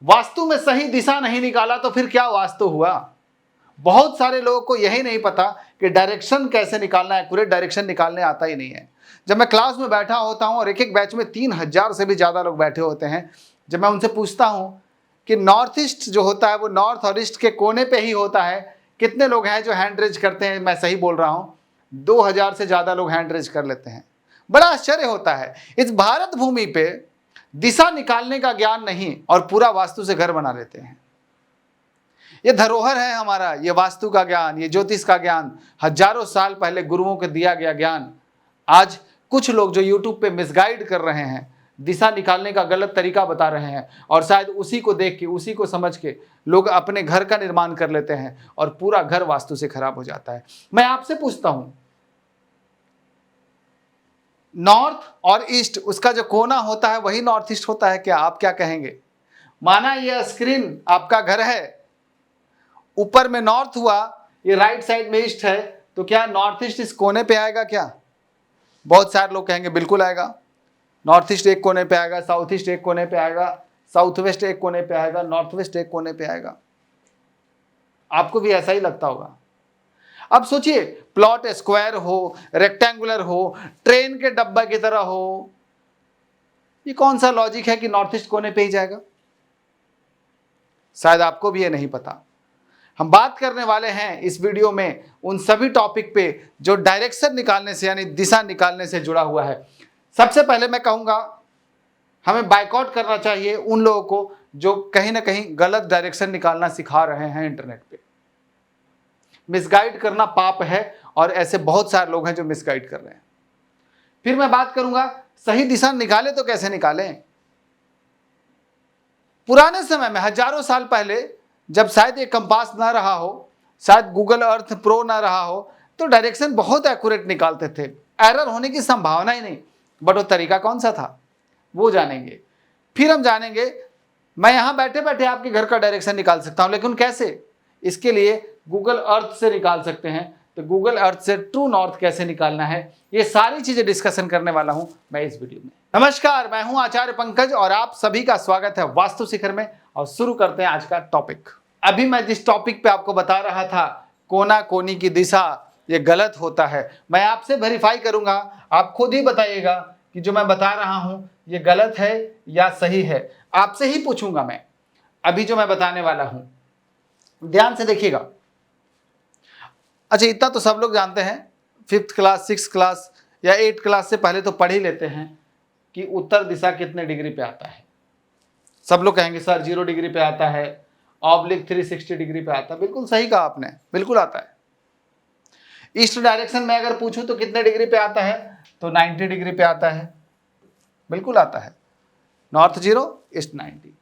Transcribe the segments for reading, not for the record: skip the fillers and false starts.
वास्तु में सही दिशा नहीं निकाला तो फिर क्या वास्तु हुआ। बहुत सारे लोगों को यही नहीं पता कि डायरेक्शन कैसे निकालना है, एक्यूरेट डायरेक्शन निकालने आता ही नहीं है। जब मैं क्लास में बैठा होता हूं और एक एक बैच में 3000 से भी ज़्यादा लोग बैठे होते हैं, जब मैं उनसे पूछता हूं कि नॉर्थ ईस्ट जो होता है वो नॉर्थ और ईस्ट के कोने पे ही होता है, कितने लोग हैं जो हैंड रेज करते हैं, मैं सही बोल रहा हूँ 2000 से ज़्यादा लोग हैंड रेज कर लेते हैं। बड़ा आश्चर्य होता है, इस भारत भूमि पे दिशा निकालने का ज्ञान नहीं और पूरा वास्तु से घर बना लेते हैं। ये धरोहर है हमारा, ये वास्तु का ज्ञान, ये ज्योतिष का ज्ञान, हजारों साल पहले गुरुओं को दिया गया ज्ञान। आज कुछ लोग जो यूट्यूब पे मिसगाइड कर रहे हैं, दिशा निकालने का गलत तरीका बता रहे हैं और शायद उसी को देख के, उसी को समझ के लोग अपने घर का निर्माण कर लेते हैं और पूरा घर वास्तु से खराब हो जाता है। मैं आपसे पूछता हूं, नॉर्थ और ईस्ट उसका जो कोना होता है वही नॉर्थ ईस्ट होता है क्या? आप क्या कहेंगे? माना यह स्क्रीन आपका घर है, ऊपर में नॉर्थ हुआ, ये राइट साइड में ईस्ट है, तो क्या नॉर्थ ईस्ट इस कोने पे आएगा क्या? बहुत सारे लोग कहेंगे बिल्कुल आएगा। नॉर्थ ईस्ट एक कोने पे आएगा, साउथ ईस्ट एक कोने पे आएगा, साउथ वेस्ट एक कोने पे आएगा, नॉर्थ वेस्ट एक कोने पे आएगा। आपको भी ऐसा ही लगता होगा। अब सोचिए, प्लॉट स्क्वायर हो, रेक्टेंगुलर हो, ट्रेन के डब्बा की तरह हो, ये कौन सा लॉजिक है कि नॉर्थ ईस्ट कोने पे ही जाएगा? शायद आपको भी ये नहीं पता। हम बात करने वाले हैं इस वीडियो में उन सभी टॉपिक पे जो डायरेक्शन निकालने से यानी दिशा निकालने से जुड़ा हुआ है। सबसे पहले मैं कहूंगा हमें बायकॉट करना चाहिए उन लोगों को जो कहीं ना कहीं गलत डायरेक्शन निकालना सिखा रहे हैं इंटरनेट पे। मिसगाइड करना पाप है और ऐसे बहुत सारे लोग हैं जो मिसगाइड कर रहे हैं। फिर मैं बात करूंगा सही दिशा निकाले तो कैसे निकालें। पुराने समय में हजारों साल पहले जब शायद ये कंपास ना रहा हो, शायद गूगल अर्थ प्रो ना रहा हो, तो डायरेक्शन बहुत एक्यूरेट निकालते थे, एरर होने की संभावना ही नहीं। बट वो तरीका कौन सा था वो जानेंगे। फिर हम जानेंगे मैं यहां बैठे बैठे आपके घर का डायरेक्शन निकाल सकता हूं, लेकिन कैसे? इसके लिए गूगल अर्थ से निकाल सकते हैं, तो गूगल अर्थ से ट्रू नॉर्थ कैसे निकालना है, ये सारी चीजें डिस्कशन करने वाला हूं मैं इस वीडियो में। नमस्कार, मैं हूं आचार्य पंकज और आप सभी का स्वागत है वास्तु शिखर में। और शुरू करते हैं आज का टॉपिक। अभी मैं जिस टॉपिक पे आपको बता रहा था, कोना कोनी की दिशा ये गलत होता है, मैं आपसे वेरीफाई करूंगा, आप खुद ही बताइएगा कि जो मैं बता रहा हूं ये गलत है या सही है। आपसे ही पूछूंगा मैं अभी जो मैं बताने वाला हूं, ध्यान से देखिएगा। अच्छा, इतना तो सब लोग जानते हैं, 5th क्लास 6th क्लास या 8th क्लास से पहले तो पढ़ ही लेते हैं कि उत्तर दिशा कितने डिग्री पे आता है। सब लोग कहेंगे सर 0 डिग्री पे आता है, ऑब्लिक 360 डिग्री पे आता है। बिल्कुल सही कहा आपने, बिल्कुल आता है। ईस्ट डायरेक्शन में अगर पूछूं तो कितने डिग्री पे आता है, तो 90 डिग्री पे आता है, बिल्कुल आता है। North 0, east 90।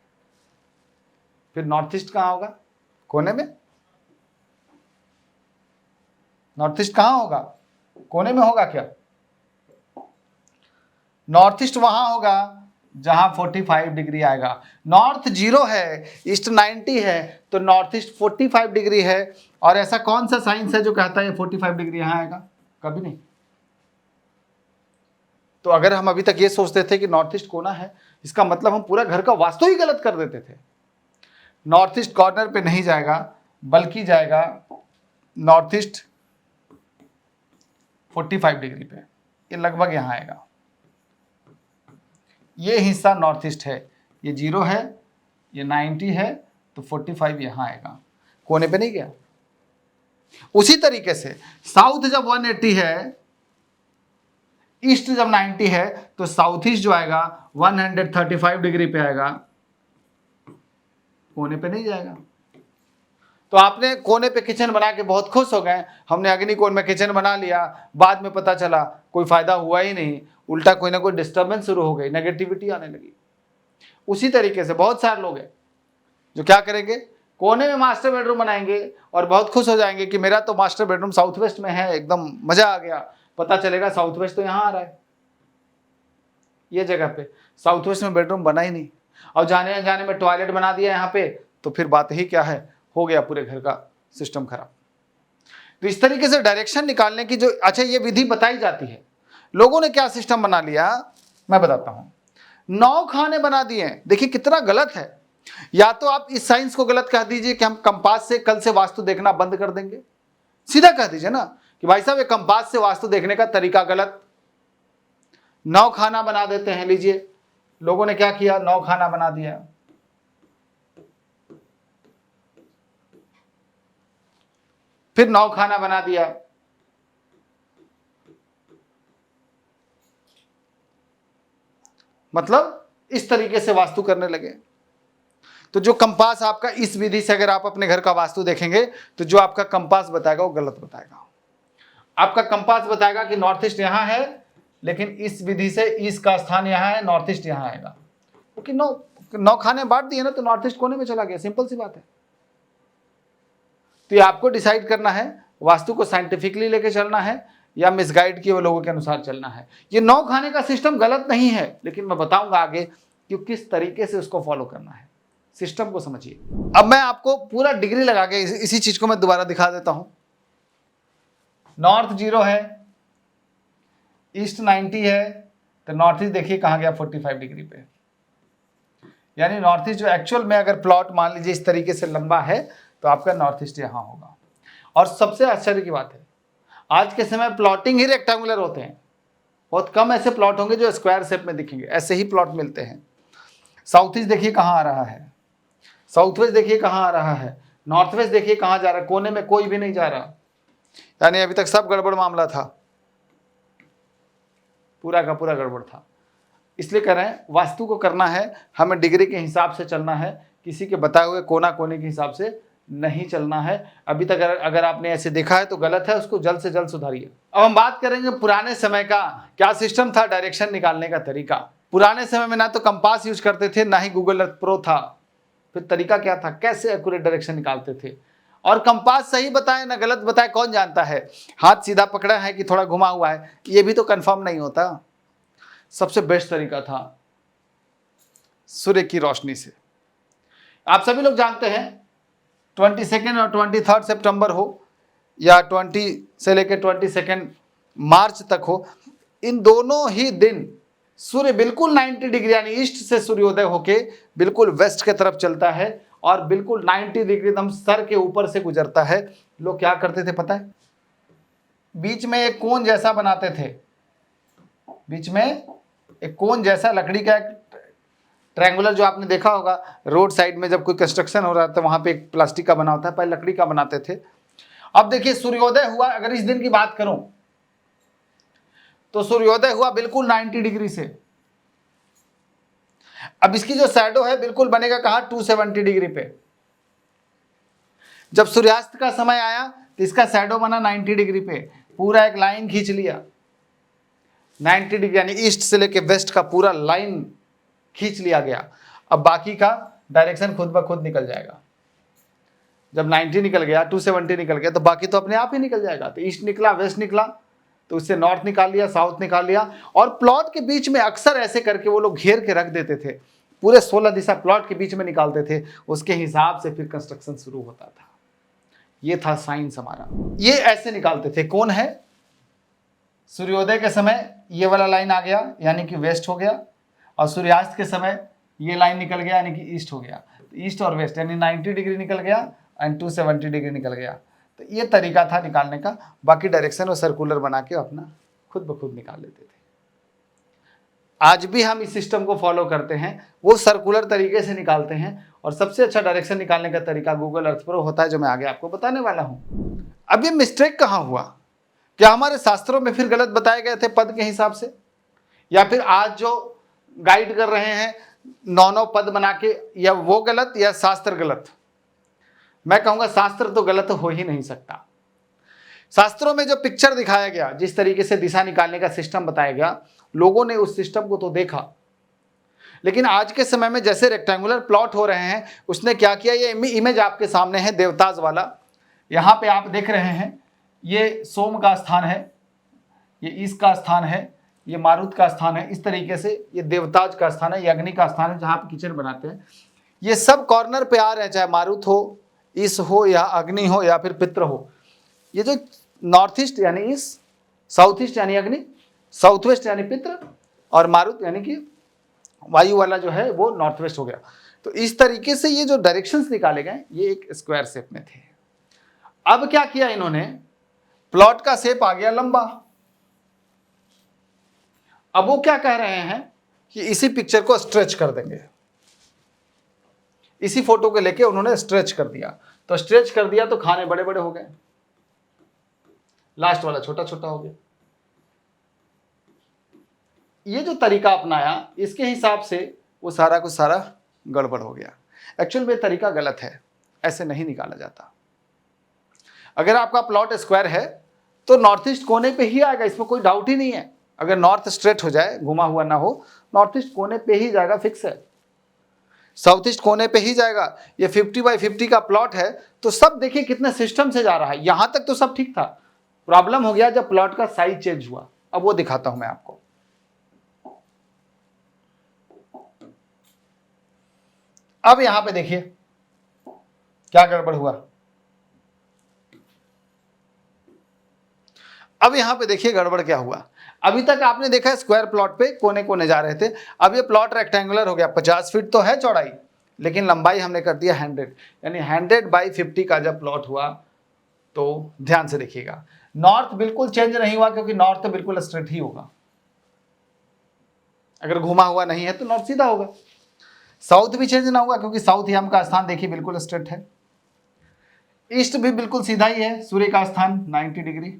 फिर नॉर्थ ईस्ट कहाँ होगा? कोने में। नॉर्थ ईस्ट कहाँ होगा? कोने में होगा क्या? नॉर्थ ईस्ट वहां होगा जहां 45 डिग्री आएगा। नॉर्थ 0 है, ईस्ट 90 है, तो नॉर्थ ईस्ट 45 डिग्री है। और ऐसा कौन सा साइंस है जो कहता है 45 डिग्री यहां आएगा? कभी नहीं। तो अगर हम अभी तक ये सोचते थे कि नॉर्थ ईस्ट कोना है, इसका मतलब हम पूरा घर का वास्तु ही गलत कर देते थे। नॉर्थ ईस्ट कॉर्नर पे नहीं जाएगा, बल्कि जाएगा नॉर्थ ईस्ट 45 डिग्री पे, ये लगभग यहां आएगा। ये हिस्सा नॉर्थ ईस्ट है, ये 0 है, ये 90 है, तो 45 यहां आएगा, कोने पे नहीं गया। उसी तरीके से साउथ जब 180 है, ईस्ट जब 90 है, तो साउथ ईस्ट जो आएगा 135 डिग्री पे आएगा, कोने पे नहीं जाएगा। तो आपने कोने पे किचन बना के बहुत खुश हो गए, हमने अग्निकोण में किचन बना लिया, बाद में पता चला कोई फायदा हुआ ही नहीं, उल्टा कोई ना कोई डिस्टर्बेंस शुरू हो गई, नेगेटिविटी आने लगी। उसी तरीके से बहुत सारे लोग हैं जो क्या करेंगे, कोने में मास्टर बेडरूम बनाएंगे और बहुत खुश हो जाएंगे कि मेरा तो मास्टर बेडरूम साउथ वेस्ट में है, एकदम मजा आ गया। पता चलेगा साउथ वेस्ट तो यहाँ आ रहा है, ये जगह पे साउथ वेस्ट में बेडरूम बना ही नहीं, और जाने अनजाने में टॉयलेट बना दिया यहाँ पे, तो फिर बात ही क्या है, हो गया पूरे घर का सिस्टम खराब। तो इस तरीके से डायरेक्शन निकालने की जो ये विधि बताई जाती है, लोगों ने क्या सिस्टम बना लिया मैं बताता हूं। 9 खाने बना दिए, देखिए कितना गलत है। या तो आप इस साइंस को गलत कह दीजिए कि हम कंपास से कल से वास्तु देखना बंद कर देंगे, सीधा कह दीजिए ना कि भाई साहब ये कंपास से वास्तु देखने का तरीका गलत। 9 खाना बना देते हैं, लीजिए लोगों ने क्या किया, 9 खाना बना दिया। फिर 9 खाना बना दिया, मतलब इस तरीके से वास्तु करने लगे। तो जो कंपास आपका इस विधि से अगर आप अपने घर का वास्तु देखेंगे तो जो आपका कंपास बताएगा वो गलत बताएगा। आपका कंपास बताएगा कि नॉर्थ ईस्ट यहां है, लेकिन इस विधि से ईस्ट का स्थान यहां है, नॉर्थ ईस्ट यहां आएगा, क्योंकि 9 खाने बांट दिए ना, तो नॉर्थ ईस्ट कोने में चला गया, सिंपल सी बात है। तो ये आपको डिसाइड करना है, वास्तु को साइंटिफिकली लेके चलना है या मिसगाइड किए हुए लोगों के अनुसार चलना है। ये 9 खाने का सिस्टम गलत नहीं है, लेकिन मैं बताऊंगा आगे कि किस तरीके से उसको फॉलो करना है। सिस्टम को समझिए। अब मैं आपको पूरा डिग्री लगा के इसी चीज को मैं दोबारा दिखा देता हूं। नॉर्थ 0 है, ईस्ट 90 है, तो नॉर्थ ईस्ट देखिए कहां गया, 45 डिग्री पे। यानी नॉर्थ ईस्ट जो एक्चुअल में अगर प्लॉट मान लीजिए इस तरीके से लंबा है तो आपका नॉर्थ ईस्ट यहां होगा। और सबसे आश्चर्य की बात है, आज के समय प्लॉटिंग ही रेक्टेंगुलर होते हैं, बहुत कम ऐसे प्लॉट होंगे जो स्क्वायर शेप में दिखेंगे, ऐसे ही प्लॉट मिलते हैं। साउथ ईस्ट देखिए कहां आ रहा है, साउथ वेस्ट देखिए कहां आ रहा है, नॉर्थ वेस्ट देखिए कहां जा रहा है, कोने में कोई भी नहीं जा रहा। यानी अभी तक सब गड़बड़ मामला था, पूरा का पूरा गड़बड़ था। इसलिए कह रहे हैं वास्तु को करना है हमें डिग्री के हिसाब से चलना है, किसी के बताए हुए कोना कोने के हिसाब से नहीं चलना है। अभी तक अगर आपने ऐसे देखा है तो गलत है, उसको जल्द से जल्द सुधारिए। अब हम बात करेंगे पुराने समय का क्या सिस्टम था, डायरेक्शन निकालने का तरीका। पुराने समय में ना तो कंपास यूज करते थे, ना ही गूगल अर्थ प्रो था। फिर तरीका क्या था, कैसे एक्यूरेट डायरेक्शन निकालते थे। और कंपास सही बताए ना गलत बताए कौन जानता है, हाथ सीधा पकड़ा है कि थोड़ा घुमा हुआ है ये भी तो कंफर्म नहीं होता। सबसे बेस्ट तरीका था सूर्य की रोशनी से। आप सभी लोग जानते हैं 22 और 23 सितंबर हो या 20 से लेकर 22 मार्च तक हो, इन दोनों ही दिन सूर्य बिल्कुल 90 डिग्री यानी ईस्ट से सूर्योदय होके बिल्कुल वेस्ट के तरफ चलता है और बिल्कुल 90 डिग्री एकदम सर के ऊपर से गुजरता है। लोग क्या करते थे पता है, बीच में एक कोन जैसा बनाते थे, बीच में एक कोन जैसा लकड़ी का ट्रायंगुलर, जो आपने देखा होगा रोड साइड में जब कोई कंस्ट्रक्शन हो रहा था वहां पे एक प्लास्टिक का बना होता है, पहले लकड़ी का बनाते थे। अब देखिए सूर्योदय हुआ, अगर इस दिन की बात करूं तो सूर्योदय हुआ बिल्कुल 90 डिग्री से। अब इसकी जो शैडो है बिल्कुल बनेगा कहां, 270 डिग्री पे। जब सूर्यास्त का समय आया तो इसका शैडो बना 90 डिग्री पे, पूरा एक लाइन खींच लिया 90 डिग्री यानी ईस्ट से लेके वेस्ट का पूरा लाइन खींच लिया गया। अब बाकी का डायरेक्शन खुद ब खुद निकल जाएगा। जब 90 निकल गया, 270 निकल गया, तो बाकी तो अपने आप ही निकल जाएगा। तो ईस्ट निकला, वेस्ट निकला, तो उससे नॉर्थ निकाल लिया, साउथ निकाल लिया। और प्लॉट के बीच में अक्सर ऐसे करके वो लोग घेर के रख देते थे, पूरे 16 दिशा प्लॉट के बीच में निकालते थे, उसके हिसाब से फिर कंस्ट्रक्शन शुरू होता था। ये था साइंस हमारा। ये ऐसे निकालते थे, कौन है, सूर्योदय के समय ये वाला लाइन आ गया यानी कि वेस्ट हो गया, और सूर्यास्त के समय ये लाइन निकल गया यानी कि ईस्ट हो गया। तो ईस्ट और वेस्ट यानी 90 डिग्री निकल गया एंड 270 डिग्री निकल गया। तो ये तरीका था निकालने का। बाकी डायरेक्शन वो सर्कुलर बना के अपना खुद ब खुद निकाल लेते थे। आज भी हम इस सिस्टम को फॉलो करते हैं, वो सर्कुलर तरीके से निकालते हैं। और सबसे अच्छा डायरेक्शन निकालने का तरीका गूगल अर्थ प्रो होता है, जो मैं आगे आपको बताने वाला हूँ। अब ये मिस्टेक कहाँ हुआ, क्या हमारे शास्त्रों में फिर गलत बताए गए थे पद के हिसाब से, या फिर आज जो गाइड कर रहे हैं 9 पद बना के, या वो गलत या शास्त्र गलत? मैं कहूंगा शास्त्र तो गलत हो ही नहीं सकता। शास्त्रों में जो पिक्चर दिखाया गया, जिस तरीके से दिशा निकालने का सिस्टम बताया गया, लोगों ने उस सिस्टम को तो देखा। लेकिन आज के समय में जैसे रेक्टेंगुलर प्लॉट हो रहे हैं, उसने क्या किया, ये इमेज आपके सामने है देवताज वाला। यहां पे आप देख रहे हैं ये सोम का स्थान है, ये ईश का स्थान है, ये मारुत का स्थान है। इस तरीके से ये देवताज का स्थान है, ये अग्नि का स्थान है जहां पे किचन बनाते हैं। ये सब कॉर्नर पे आ रहे हैं, चाहे मारुत हो, ईश हो, या अग्नि हो, या फिर पितृ हो। ये जो नॉर्थ ईस्ट यानी ईश, साउथ ईस्ट यानी अग्नि, साउथ वेस्ट यानी पितृ, और मारुत यानी कि वायु वाला जो है वो नॉर्थ वेस्ट हो गया। तो इस तरीके से ये जो डायरेक्शंस निकाले गए ये एक स्क्वायर शेप में थे। अब क्या किया इन्होंने, प्लॉट का शेप आ गया लंबा। अब वो क्या कह रहे हैं कि इसी पिक्चर को स्ट्रेच कर देंगे, इसी फोटो को लेके उन्होंने स्ट्रेच कर दिया। तो स्ट्रेच कर दिया तो खाने बड़े बड़े हो गए, लास्ट वाला छोटा छोटा हो गया। ये जो तरीका अपनाया इसके हिसाब से वो सारा कुछ सारा गड़बड़ हो गया। एक्चुअल में तरीका गलत है, ऐसे नहीं निकाला जाता। अगर आपका प्लॉट स्क्वायर है तो नॉर्थ ईस्ट कोने पे ही आएगा, इसमें कोई डाउट ही नहीं है। अगर नॉर्थ स्ट्रेट हो जाए, घुमा हुआ ना हो, नॉर्थ ईस्ट कोने पे ही जाएगा, फिक्स है। साउथ ईस्ट कोने पे ही जाएगा। ये 50/50 का प्लॉट है तो सब देखिए कितने सिस्टम से जा रहा है। यहां तक तो सब ठीक था, प्रॉब्लम हो गया जब प्लॉट का साइज चेंज हुआ। अब वो दिखाता हूं मैं आपको। अब यहां पे देखिए क्या गड़बड़ हुआ। अब यहां पे देखिए गड़बड़ क्या हुआ। अभी तक आपने देखा स्क्वायर प्लॉट पे कोने कोने जा रहे थे, अब ये प्लॉट रेक्टेंगुलर हो गया। 50 फीट तो है चौड़ाई, लेकिन लंबाई हमने कर दिया 100, यानी 100/50 का जब प्लॉट हुआ तो ध्यान से देखिएगा, नॉर्थ बिल्कुल चेंज नहीं हुआ क्योंकि नॉर्थ तो बिल्कुल स्ट्रेट ही होगा। अगर घुमा हुआ नहीं है तो नॉर्थ सीधा होगा। साउथ भी चेंज ना हुआ क्योंकि साउथ यम का स्थान देखिए बिल्कुल स्ट्रेट है। ईस्ट भी बिल्कुल सीधा ही है, सूर्य का स्थान 90 डिग्री।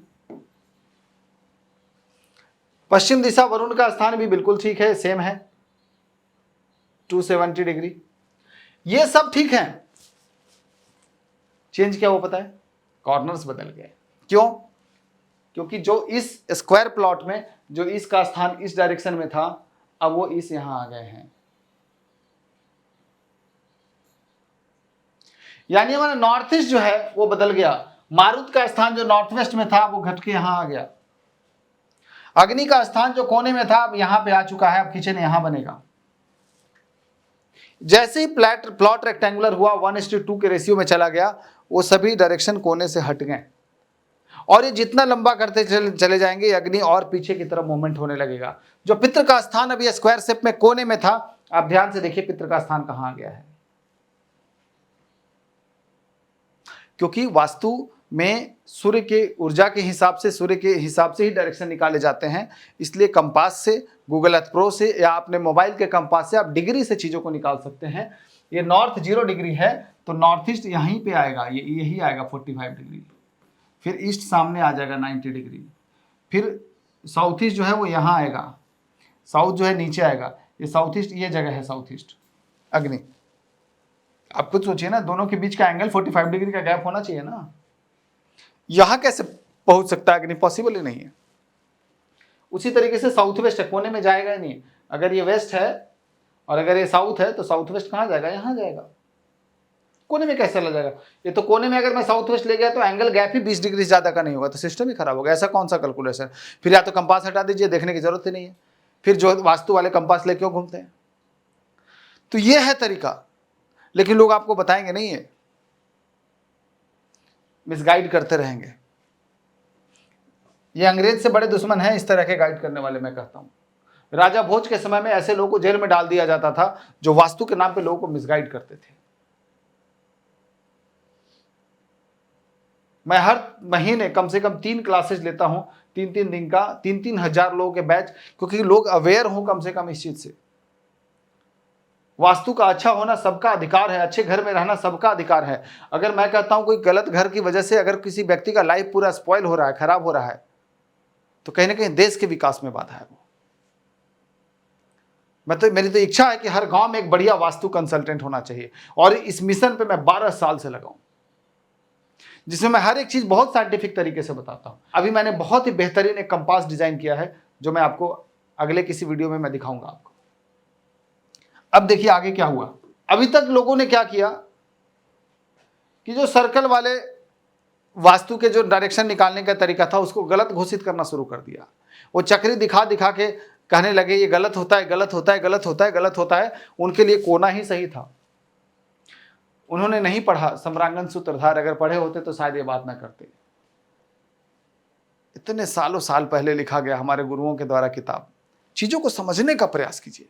पश्चिम दिशा वरुण का स्थान भी बिल्कुल ठीक है, सेम है 270 डिग्री। ये सब ठीक है। चेंज क्या वो पता है, कॉर्नर्स बदल गए। क्यों? क्योंकि जो इस स्क्वायर प्लॉट में जो इस का स्थान इस डायरेक्शन में था, अब वो इस यहां आ गए हैं। यानी हमारा नॉर्थ ईस्ट जो है वो बदल गया। मारुत का स्थान जो नॉर्थ वेस्ट में था वो घट के यहां आ गया। अग्नि का स्थान जो कोने में था अब यहां पे आ चुका है, अब किचन यहां बनेगा। जैसे ही प्लॉट रेक्टेंगुलर हुआ 1:2 के रेशियो में चला गया, वो सभी डायरेक्शन कोने से हट गए। और ये जितना लंबा करते चले जाएंगे अग्नि और पीछे की तरफ मूवमेंट होने लगेगा। जो पितृ का स्थान अभी स्क्वायर शेप में कोने में था, आप ध्यान से देखिए पितृ का स्थान कहां आ गया है। क्योंकि वास्तु में सूर्य के ऊर्जा के हिसाब से, सूर्य के हिसाब से ही डायरेक्शन निकाले जाते हैं। इसलिए कंपास से, गूगल अर्थ प्रो से या अपने मोबाइल के कंपास से आप डिग्री से चीज़ों को निकाल सकते हैं। ये नॉर्थ 0 डिग्री है तो नॉर्थ ईस्ट यहीं पे आएगा, ये यही आएगा 45 डिग्री। फिर ईस्ट सामने आ जाएगा 90 डिग्री। फिर साउथ ईस्ट जो है वो यहाँ आएगा, साउथ जो है नीचे आएगा। ये साउथ ईस्ट ये जगह है साउथ ईस्ट अग्नि। आप खुद सोचिए ना, दोनों के बीच का एंगल 45 डिग्री का गैप होना चाहिए ना। यहां कैसे पहुंच सकता है अग्नि? पॉसिबल ही नहीं है। उसी तरीके से साउथ वेस्ट है, कोने में जाएगा ही नहीं। अगर ये वेस्ट है और अगर ये साउथ है तो साउथ वेस्ट कहां जाएगा? यहां जाएगा। कोने में कैसे चला जाएगा? ये तो कोने में अगर मैं साउथ वेस्ट ले गया तो एंगल गैप ही 20 डिग्री से ज्यादा का नहीं होगा, तो सिस्टम ही खराब होगा। ऐसा कौन सा कैलकुलेशन? फिर या तो कंपास हटा दीजिए, देखने की जरूरत ही नहीं है। फिर जो वास्तु वाले कंपास ले क्यों घूमते हैं? तो ये है तरीका, लेकिन लोग आपको बताएंगे नहीं है, मिसगाइड करते रहेंगे। ये अंग्रेज से बड़े दुश्मन हैं इस तरह के गाइड करने वाले। मैं कहता हूं राजा भोज के समय में ऐसे लोगों को जेल में डाल दिया जाता था जो वास्तु के नाम पे लोगों को मिसगाइड करते थे। मैं हर महीने कम से कम 3 क्लासेस लेता हूं, 3-3 दिन का, 3-3 हजार लोगों के बैच, क्योंकि लोग अवेयर हों कम से कम इस चीज से। वास्तु का अच्छा होना सबका अधिकार है, अच्छे घर में रहना सबका अधिकार है। अगर मैं कहता हूं कोई गलत घर की वजह से अगर किसी व्यक्ति का लाइफ पूरा स्पॉइल हो रहा है, खराब हो रहा है, तो कहीं ना कहीं देश के विकास में बाधा है वो। मेरी तो इच्छा है कि हर गांव में एक बढ़िया वास्तु कंसल्टेंट होना चाहिए, और इस मिशन पे मैं 12 साल से लगाऊं, जिसमें मैं हर एक चीज बहुत साइंटिफिक तरीके से बताता हूं। अभी मैंने बहुत ही बेहतरीन एक कंपास डिजाइन किया है जो मैं आपको अगले किसी वीडियो में मैं दिखाऊंगा आपको। अब देखिए आगे क्या हुआ। अभी तक लोगों ने क्या किया कि जो सर्कल वाले वास्तु के जो डायरेक्शन निकालने का तरीका था उसको गलत घोषित करना शुरू कर दिया। वो चक्री दिखा दिखा के कहने लगे ये गलत होता है, गलत होता है, गलत होता है, गलत होता है। उनके लिए कोना ही सही था। उन्होंने नहीं पढ़ा सम्रांगन सूत्रधार, अगर पढ़े होते तो शायद ये बात ना करते। इतने सालों साल पहले लिखा गया हमारे गुरुओं के द्वारा किताब। चीजों को समझने का प्रयास कीजिए।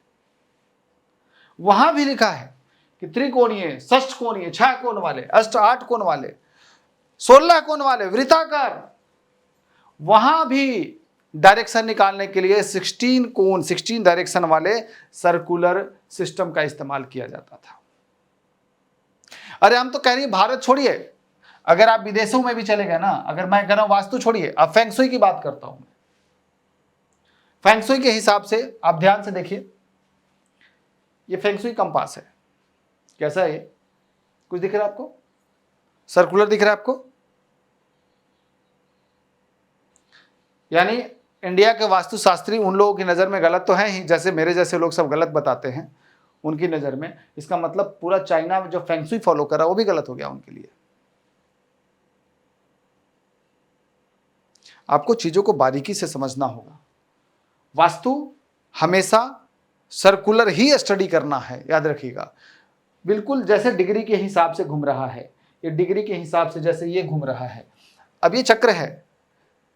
वहां भी लिखा है कि त्रिकोणीय, षष्ठकोणीय, 6 कोण वाले, अष्ट 8 कोण वाले, 16 कोण वाले, वृत्ताकार, वहां भी डायरेक्शन निकालने के लिए 16 कोण, 16 डायरेक्शन वाले सर्कुलर सिस्टम का इस्तेमाल किया जाता था। अरे हम तो कह रही हैं भारत छोड़िए, अगर आप विदेशों में भी चले गए ना, अगर मैं कह रहा हूं वास्तु छोड़िए, अब फेंगशुई की बात करता हूं। फेंगशुई के हिसाब से आप ध्यान से देखिए, ये फेंगशुई कंपास है, कैसा है ये? कुछ दिख रहा है आपको? सर्कुलर दिख रहा है आपको? यानी इंडिया के वास्तुशास्त्री उन लोगों की नज़र में गलत तो हैं ही, जैसे मेरे जैसे लोग सब गलत बताते हैं उनकी नज़र में। इसका मतलब पूरा चाइना में जो फेंगशुई फॉलो कर रहा है वो भी गलत हो गया उनके लिए। आपको चीज़ों को बारीकी से समझना होगा। वास्तु हमेशा सर्कुलर ही स्टडी करना है, याद रखिएगा। बिल्कुल जैसे डिग्री के हिसाब से घूम रहा है, ये डिग्री के हिसाब से जैसे ये घूम रहा है। अब ये चक्र है,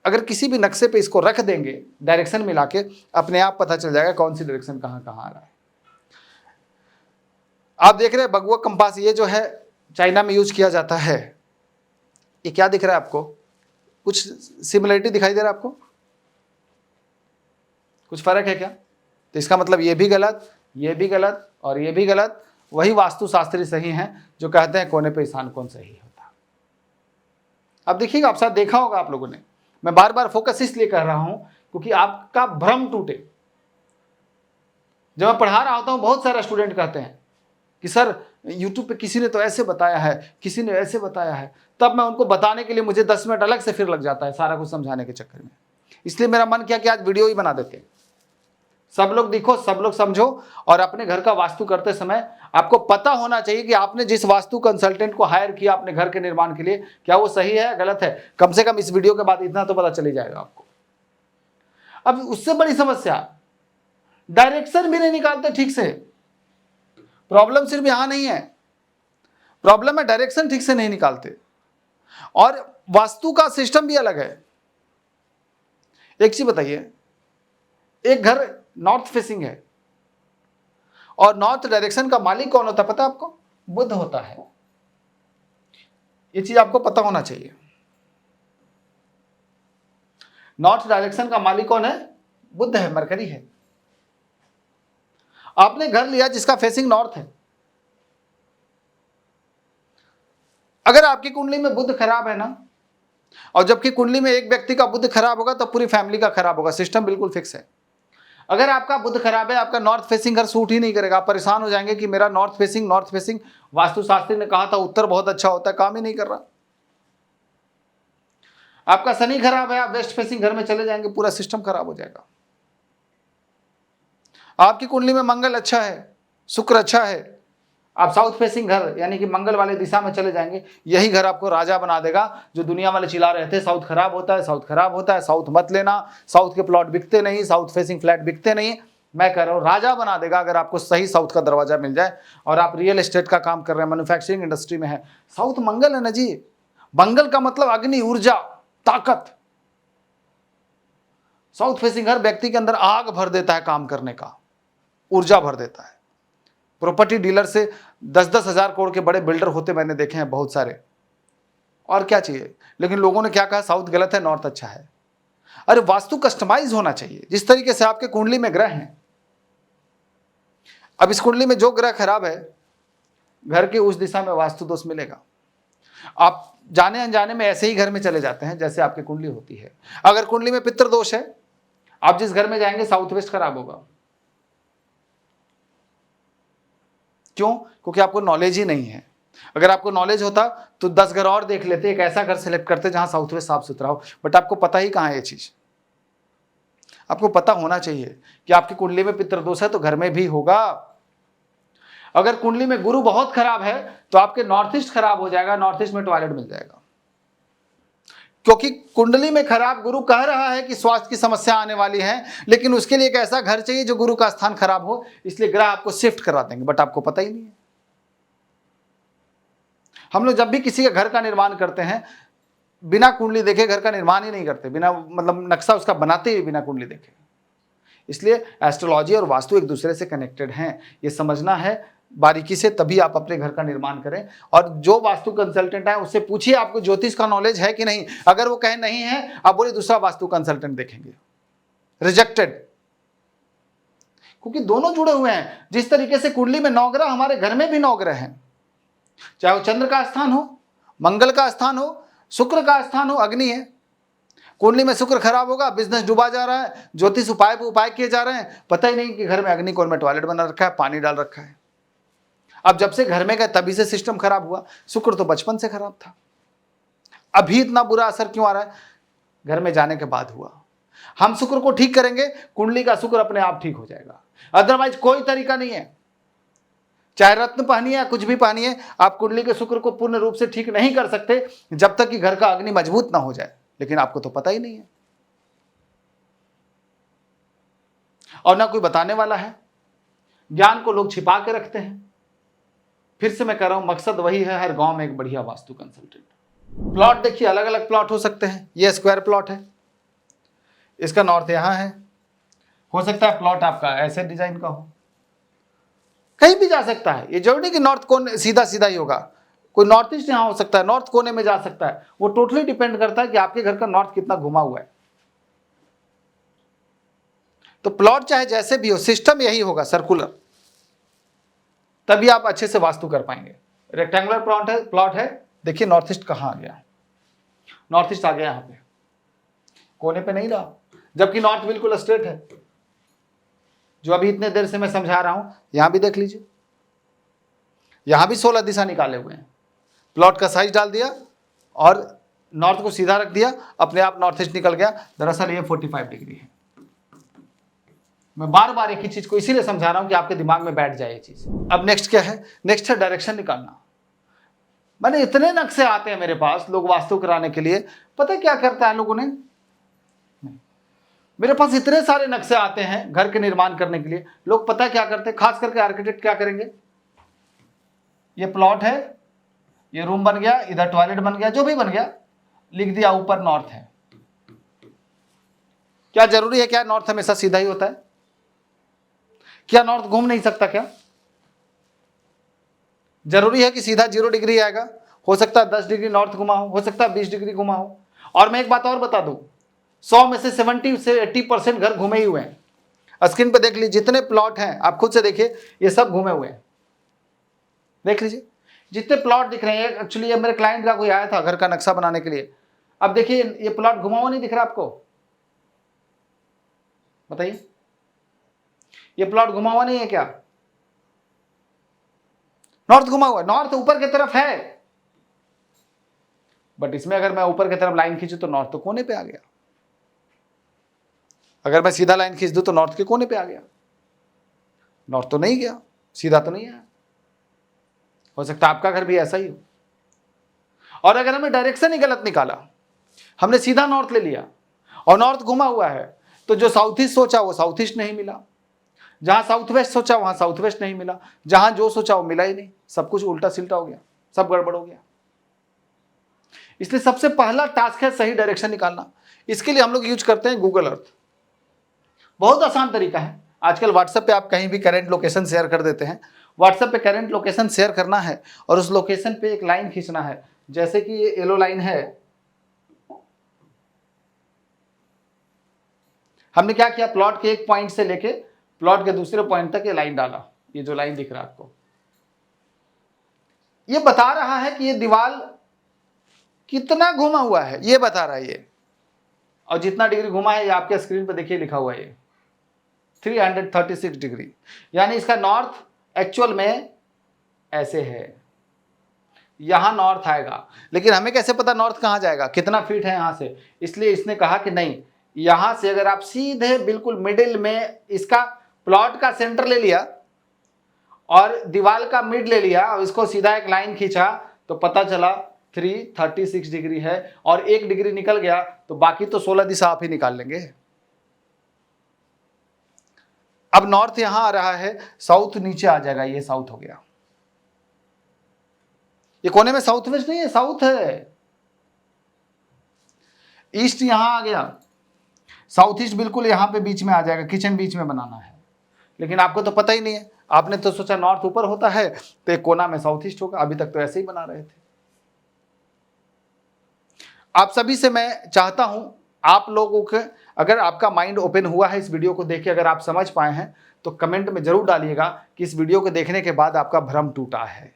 अगर किसी भी नक्शे पे इसको रख देंगे डायरेक्शन मिला के, अपने आप पता चल जाएगा कौन सी डायरेक्शन कहाँ कहाँ आ रहा है। आप देख रहे हैं बगुआ कंपास, ये जो है चाइना में यूज किया जाता है। ये क्या दिख रहा है आपको? कुछ सिमिलरिटी दिखाई दे रहा है आपको? कुछ फर्क है क्या? तो इसका मतलब ये भी गलत, ये भी गलत और ये भी गलत। वही वास्तुशास्त्री सही हैं जो कहते हैं कोने पे ईशान कोण सही होता। अब देखिएगा, आप साथ देखा होगा आप लोगों ने, मैं बार बार फोकस इसलिए कर रहा हूं क्योंकि आपका भ्रम टूटे। जब मैं पढ़ा रहा होता हूं, बहुत सारे स्टूडेंट कहते हैं कि सर यूट्यूब पे किसी ने तो ऐसे बताया है, किसी ने ऐसे बताया है, तब मैं उनको बताने के लिए मुझे 10 मिनट अलग से फिर लग जाता है सारा कुछ समझाने के चक्कर में। इसलिए मेरा मन किया कि आज वीडियो ही बना देते हैं, सब लोग देखो, सब लोग समझो। और अपने घर का वास्तु करते समय आपको पता होना चाहिए कि आपने जिस वास्तु कंसल्टेंट को हायर किया अपने घर के निर्माण के लिए, क्या वो सही है गलत है। कम से कम इस वीडियो के बाद इतना तो पता चली जाएगा आपको। अब उससे बड़ी समस्या, डायरेक्शन भी नहीं निकालते ठीक से। प्रॉब्लम सिर्फ यहां नहीं है, प्रॉब्लम है डायरेक्शन ठीक से नहीं निकालते। और वास्तु का सिस्टम भी अलग है। एक चीज बताइए, एक घर नॉर्थ फेसिंग है और नॉर्थ डायरेक्शन का मालिक कौन होता है पता है आपको? बुध होता है। ये चीज आपको पता होना चाहिए। नॉर्थ डायरेक्शन का मालिक कौन है? बुध है, मरकरी है। आपने घर लिया जिसका फेसिंग नॉर्थ है, अगर आपकी कुंडली में बुध खराब है ना, और जबकि कुंडली में एक व्यक्ति का बुध खराब होगा तो पूरी फैमिली का खराब होगा। सिस्टम बिल्कुल फिक्स है। अगर आपका बुध खराब है, आपका नॉर्थ फेसिंग घर सूट ही नहीं करेगा। आप परेशान हो जाएंगे कि मेरा नॉर्थ फेसिंग, वास्तुशास्त्री ने कहा था उत्तर बहुत अच्छा होता है, काम ही नहीं कर रहा। आपका शनि खराब है, आप वेस्ट फेसिंग घर में चले जाएंगे, पूरा सिस्टम खराब हो जाएगा। आपकी कुंडली में मंगल अच्छा है, शुक्र अच्छा है, आप साउथ फेसिंग घर यानी कि मंगल वाले दिशा में चले जाएंगे, यही घर आपको राजा बना देगा। जो दुनिया वाले चिल्ला रहे थे साउथ खराब होता है, साउथ खराब होता है, साउथ मत लेना, साउथ के प्लॉट बिकते नहीं, साउथ फेसिंग फ्लैट बिकते नहीं, मैं कह रहा हूं राजा बना देगा अगर आपको सही साउथ का दरवाजा मिल जाए। और आप रियल एस्टेट का काम कर रहे हैं, मैन्युफैक्चरिंग इंडस्ट्री में है, साउथ मंगल है ना जी। मंगल का मतलब अग्नि, ऊर्जा, ताकत। साउथ फेसिंग घर व्यक्ति के अंदर आग भर देता है, काम करने का ऊर्जा भर देता है। प्रॉपर्टी डीलर से 10-10 हजार करोड़ के बड़े बिल्डर होते मैंने देखे हैं बहुत सारे। और क्या चाहिए? लेकिन लोगों ने क्या कहा, साउथ गलत है, नॉर्थ अच्छा है। अरे वास्तु कस्टमाइज होना चाहिए। जिस तरीके से आपके कुंडली में ग्रह हैं, अब इस कुंडली में जो ग्रह खराब है, घर के उस दिशा में वास्तु दोष मिलेगा। आप जाने अनजाने में ऐसे ही घर में चले जाते हैं जैसे आपकी कुंडली होती है। अगर कुंडली में पितृ दोष है, आप जिस घर में जाएंगे साउथ वेस्ट खराब होगा। क्यों? क्योंकि आपको नॉलेज ही नहीं है। अगर आपको नॉलेज होता तो 10 घर और देख लेते, एक ऐसा घर सिलेक्ट करते जहां साउथ वेस्ट साफ सुथरा हो। बट आपको पता ही कहां है ये चीज। आपको पता होना चाहिए कि आपकी कुंडली में पितृदोष है तो घर में भी होगा। अगर कुंडली में गुरु बहुत खराब है तो आपके नॉर्थ ईस्ट खराब हो जाएगा, नॉर्थ ईस्ट में टॉयलेट मिल जाएगा। क्योंकि कुंडली में खराब गुरु कह रहा है कि स्वास्थ्य की समस्या आने वाली है, लेकिन उसके लिए एक ऐसा घर चाहिए जो गुरु का स्थान खराब हो, इसलिए ग्रह आपको शिफ्ट करा देंगे, बट आपको पता ही नहीं है। हम लोग जब भी किसी के घर का निर्माण करते हैं, बिना कुंडली देखे घर का निर्माण ही नहीं करते, बिना मतलब नक्शा उसका बनाते ही बिना कुंडली देखे। इसलिए एस्ट्रोलॉजी और वास्तु एक दूसरे से कनेक्टेड हैं, ये समझना है। बारीकी से, तभी आप अपने घर का निर्माण करें। और जो वास्तु कंसल्टेंट है उससे पूछिए आपको ज्योतिष का नॉलेज है कि नहीं। अगर वो कहे नहीं है, आप बोले दूसरा वास्तु कंसल्टेंट देखेंगे, रिजेक्टेड। क्योंकि दोनों जुड़े हुए हैं। जिस तरीके से कुंडली में 9 ग्रह, हमारे घर में भी 9 ग्रह हैं, चाहे वो चंद्र का स्थान हो, मंगल का स्थान हो, शुक्र का स्थान हो, अग्नि है। कुंडली में शुक्र खराब होगा, बिजनेस डूबा जा रहा है, ज्योतिष उपाय पे उपाय किए जा रहे हैं, पता ही नहीं कि घर में अग्नि कोण में टॉयलेट बना रखा है, पानी डाल रखा है। अब जब से घर में गए तभी से सिस्टम खराब हुआ। शुक्र तो बचपन से खराब था, अभी इतना बुरा असर क्यों आ रहा है? घर में जाने के बाद हुआ। हम शुक्र को ठीक करेंगे, कुंडली का शुक्र अपने आप ठीक हो जाएगा। अदरवाइज कोई तरीका नहीं है। चाहे रत्न पहनिए या कुछ भी पहनिए, आप कुंडली के शुक्र को पूर्ण रूप से ठीक नहीं कर सकते जब तक कि घर का अग्नि मजबूत ना हो जाए। लेकिन आपको तो पता ही नहीं है, और ना कोई बताने वाला है। ज्ञान को लोग छिपा के रखते हैं। फिर से मैं कह रहा हूं, मकसद वही है, हर गांव में एक बढ़िया वास्तु कंसल्टेंट। प्लॉट देखिए, अलग अलग प्लॉट हो सकते हैं। ये स्क्वायर प्लॉट है, इसका नॉर्थ यहां है। हो सकता है प्लॉट आपका ऐसे डिजाइन का हो, कहीं भी जा सकता है। ये जरूरी नहीं कि नॉर्थ कोने सीधा सीधा ही होगा। कोई नॉर्थ ईस्ट यहां हो सकता है, नॉर्थ कोने में जा सकता है। वो टोटली डिपेंड करता है कि आपके घर का नॉर्थ कितना घुमा हुआ है। तो प्लॉट चाहे जैसे भी हो, सिस्टम यही होगा, सर्कुलर, तभी आप अच्छे से वास्तु कर पाएंगे। रेक्टेंगुलर प्लॉट है, देखिए नॉर्थ ईस्ट कहां आ गया, नॉर्थ ईस्ट आ गया यहां पे, कोने पे नहीं रहा, जबकि नॉर्थ बिल्कुल स्ट्रेट है। जो अभी इतने देर से मैं समझा रहा हूं, यहां भी देख लीजिए, यहां भी 16 दिशा निकाले हुए हैं। प्लॉट का साइज डाल दिया और नॉर्थ को सीधा रख दिया, अपने आप नॉर्थ ईस्ट निकल गया। दरअसल ये 45 डिग्री है। मैं बार बार एक ही चीज को इसीलिए समझा रहा हूं कि आपके दिमाग में बैठ जाए ये चीज। अब नेक्स्ट क्या है? नेक्स्ट है डायरेक्शन निकालना। मैंने इतने नक्शे आते हैं मेरे पास, लोग वास्तु कराने के लिए, पता क्या करता है लोगों ने, मेरे पास इतने सारे नक्शे आते हैं घर के निर्माण करने के लिए। लोग पता क्या करते हैं, खास करके आर्किटेक्ट क्या करेंगे, ये प्लॉट है, ये रूम बन गया, इधर टॉयलेट बन गया, जो भी बन गया, लिख दिया ऊपर नॉर्थ है। क्या जरूरी है क्या नॉर्थ हमेशा सीधा ही होता है? क्या नॉर्थ घूम नहीं सकता क्या? जरूरी है कि सीधा 0 डिग्री आएगा? हो सकता है 10 डिग्री नॉर्थ घुमा हो सकता है 20 डिग्री घुमा हो। और मैं एक बात और बता दूं, 100 में से 70 से 80% घर घूमे ही हुए हैं। स्क्रीन पे देख लीजिए, जितने प्लॉट हैं आप खुद से देखिए, ये सब घूमे हुए हैं। देख लीजिए जितने प्लॉट दिख रहे हैं। एक्चुअली ये मेरे क्लाइंट का कोई आया था घर का नक्शा बनाने के लिए। अब देखिए ये प्लॉट घुमा हुआ नहीं दिख रहा आपको? बताइए, ये प्लॉट घुमा हुआ नहीं है क्या? नॉर्थ घुमा हुआ, नॉर्थ ऊपर की तरफ है, बट इसमें अगर मैं ऊपर की तरफ लाइन खींचू तो नॉर्थ तो कोने पे आ गया। अगर मैं सीधा लाइन खींच दूं तो नॉर्थ के कोने पे आ गया। नॉर्थ तो नहीं गया, सीधा तो नहीं आया। हो सकता है आपका घर भी ऐसा ही हो। और अगर हमें डायरेक्शन ही गलत निकाला, हमने सीधा नॉर्थ ले लिया और नॉर्थ घुमा हुआ है, तो जो साउथ ईस्ट सोचा वो साउथ ईस्ट नहीं मिला, जहां साउथ वेस्ट सोचा वहां साउथ वेस्ट नहीं मिला, जहां जो सोचा वो मिला ही नहीं। सब कुछ उल्टा सिल्टा हो गया, सब गड़बड़ हो गया। इसलिए सबसे पहला टास्क है सही डायरेक्शन निकालना। इसके लिए हम लोग यूज करते हैं गूगल अर्थ। बहुत आसान तरीका है। आजकल व्हाट्सएप पे आप कहीं भी करंट लोकेशन शेयर कर देते हैं। व्हाट्सएप पे करंट लोकेशन शेयर करना है और उस लोकेशन पे एक लाइन खींचना है। जैसे कि ये येलो लाइन है, हमने क्या किया, प्लॉट के एक पॉइंट से लेके प्लॉट के दूसरे पॉइंट तक ये लाइन डाला। ये जो लाइन दिख रहा है आपको, ये बता रहा है कि ये दीवार कितना घुमा हुआ है, ये बता रहा है ये। और जितना डिग्री घुमा है ये आपके स्क्रीन पे देखिए लिखा हुआ है, ये 336 डिग्री। यानी इसका नॉर्थ एक्चुअल में ऐसे है, यहां नॉर्थ आएगा। लेकिन हमें कैसे पता नॉर्थ कहां जाएगा, कितना फीट है यहां से? इसलिए इसने कहा कि नहीं, यहां से अगर आप सीधे बिल्कुल मिडिल में इसका प्लॉट का सेंटर ले लिया और दीवार का मिड ले लिया और इसको सीधा एक लाइन खींचा, तो पता चला 336 डिग्री है। और 1 डिग्री निकल गया तो बाकी तो 16 दिशा आप ही निकाल लेंगे। अब नॉर्थ यहां आ रहा है, साउथ नीचे आ जाएगा, ये साउथ हो गया। ये कोने में साउथ वेस्ट नहीं है, साउथ है। ईस्ट यहां आ गया, साउथ ईस्ट बिल्कुल यहां पे बीच में आ जाएगा। किचन बीच में बनाना है, लेकिन आपको तो पता ही नहीं है। आपने तो सोचा नॉर्थ ऊपर होता है तो एक कोना में साउथ ईस्ट होगा, अभी तक तो ऐसे ही बना रहे थे। आप सभी से मैं चाहता हूं, आप लोगों के अगर आपका माइंड ओपन हुआ है इस वीडियो को देख के, अगर आप समझ पाए हैं तो कमेंट में जरूर डालिएगा कि इस वीडियो को देखने के बाद आपका भ्रम टूटा है।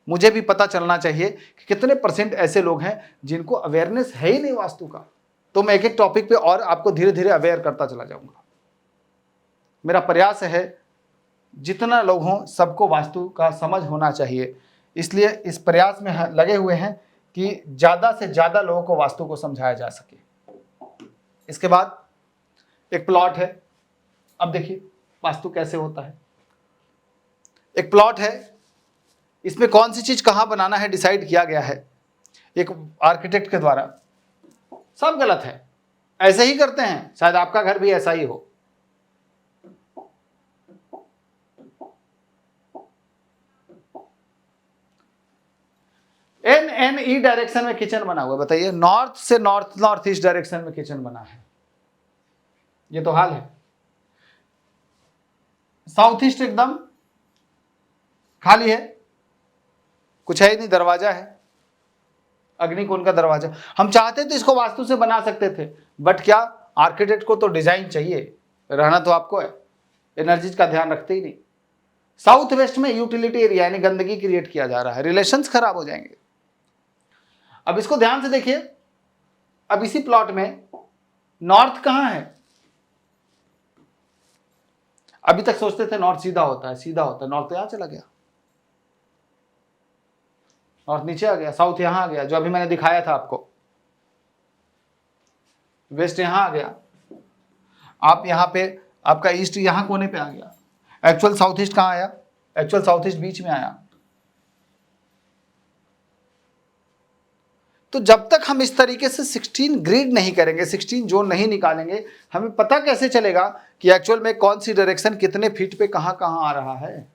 मुझे भी पता चलना चाहिए कि कितने % ऐसे लोग हैं जिनको अवेयरनेस है ही नहीं वास्तु का। तो मैं एक एक टॉपिक पे और आपको धीरे धीरे अवेयर करता चला जाऊंगा। मेरा प्रयास है जितना लोग हों सबको वास्तु का समझ होना चाहिए, इसलिए इस प्रयास में लगे हुए हैं कि ज़्यादा से ज़्यादा लोगों को वास्तु को समझाया जा सके। इसके बाद एक प्लॉट है। अब देखिए वास्तु कैसे होता है। एक प्लॉट है, इसमें कौन सी चीज़ कहाँ बनाना है डिसाइड किया गया है एक आर्किटेक्ट के द्वारा। सब गलत है, ऐसे ही करते हैं, शायद आपका घर भी ऐसा ही हो। NNE डायरेक्शन में किचन बना हुआ है। बताइए, नॉर्थ से नॉर्थ ईस्ट डायरेक्शन में किचन बना है, ये तो हाल है। साउथ ईस्ट एकदम खाली है, कुछ है ही नहीं, दरवाजा है, अग्निकोण का दरवाजा। हम चाहते तो इसको वास्तु से बना सकते थे, बट क्या, आर्किटेक्ट को तो डिजाइन चाहिए, रहना तो आपको है, एनर्जी का ध्यान रखते ही नहीं। साउथ वेस्ट में यूटिलिटी एरिया यानी गंदगी क्रिएट किया जा रहा है, रिलेशंस खराब हो जाएंगे। अब इसको ध्यान से देखिए। अब इसी प्लॉट में नॉर्थ कहां है? अभी तक सोचते थे नॉर्थ सीधा होता है, सीधा होता है, नॉर्थ तो यहां चला गया, नॉर्थ नीचे आ गया, साउथ यहां आ गया, जो अभी मैंने दिखाया था आपको, वेस्ट यहां आ गया, आप यहां पे आपका ईस्ट यहां कोने पे आ गया। एक्चुअल साउथ ईस्ट कहां आया? एक्चुअल साउथ ईस्ट बीच में आया। तो जब तक हम इस तरीके से 16 ग्रिड नहीं करेंगे, 16 जोन नहीं निकालेंगे, हमें पता कैसे चलेगा कि एक्चुअल में कौन सी डायरेक्शन कितने फीट पे कहां कहां आ रहा है।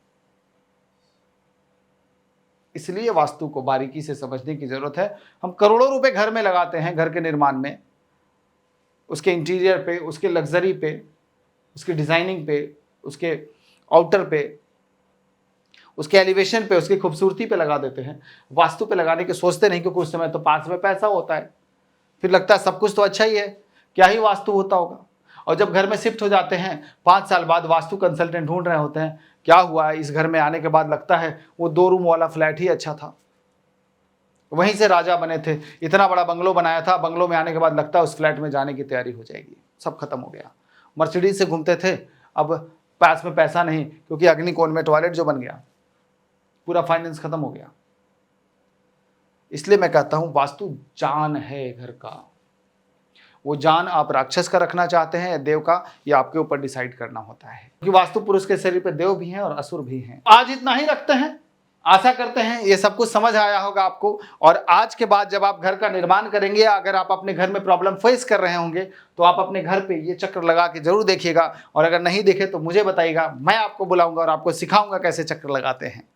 इसलिए वास्तु को बारीकी से समझने की जरूरत है। हम करोड़ों रुपए घर में लगाते हैं, घर के निर्माण में, उसके इंटीरियर पे, उसके लग्जरी पे, उसकी डिजाइनिंग पे, उसके आउटर पे, उसके एलिवेशन पे, उसकी खूबसूरती पे लगा देते हैं। वास्तु पे लगाने के सोचते नहीं, क्योंकि उस समय तो पास में पैसा होता है, फिर लगता है सब कुछ तो अच्छा ही है, क्या ही वास्तु होता होगा। और जब घर में शिफ्ट हो जाते हैं 5 साल बाद, वास्तु कंसल्टेंट ढूंढ रहे होते हैं, क्या हुआ इस घर में आने के बाद लगता है वो 2 रूम वाला फ्लैट ही अच्छा था, वहीं से राजा बने थे, इतना बड़ा बंगलो बनाया था, बंगलो में आने के बाद लगता है उस फ्लैट में जाने की तैयारी हो जाएगी, सब खत्म हो गया। मर्सिडीज से घूमते थे, अब पास में पैसा नहीं, क्योंकि अग्निकोण में टॉयलेट जो बन गया, पूरा फाइनेंस खत्म हो गया। इसलिए मैं कहता हूं वास्तु जान है घर का। वो जान आप राक्षस का रखना चाहते हैं या देव का, ये आपके ऊपर डिसाइड करना होता है, क्योंकि वास्तु पुरुष के शरीर पे देव भी हैं और असुर भी हैं। आज इतना ही रखते हैं, आशा करते हैं ये सब कुछ समझ आया होगा आपको। और आज के बाद जब आप घर का निर्माण करेंगे, अगर आप अपने घर में प्रॉब्लम फेस कर रहे होंगे, तो आप अपने घर पे ये चक्र लगा के जरूर देखिएगा, और अगर नहीं देखे तो मुझे बताइएगा, मैं आपको बुलाऊंगा और आपको सिखाऊंगा कैसे चक्र लगाते हैं।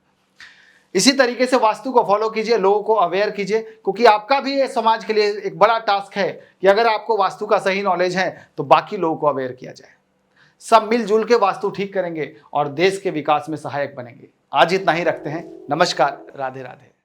इसी तरीके से वास्तु को फॉलो कीजिए, लोगों को अवेयर कीजिए, क्योंकि आपका भी ये समाज के लिए एक बड़ा टास्क है कि अगर आपको वास्तु का सही नॉलेज है तो बाकी लोगों को अवेयर किया जाए। सब मिलजुल के वास्तु ठीक करेंगे और देश के विकास में सहायक बनेंगे। आज इतना ही रखते हैं। नमस्कार, राधे राधे।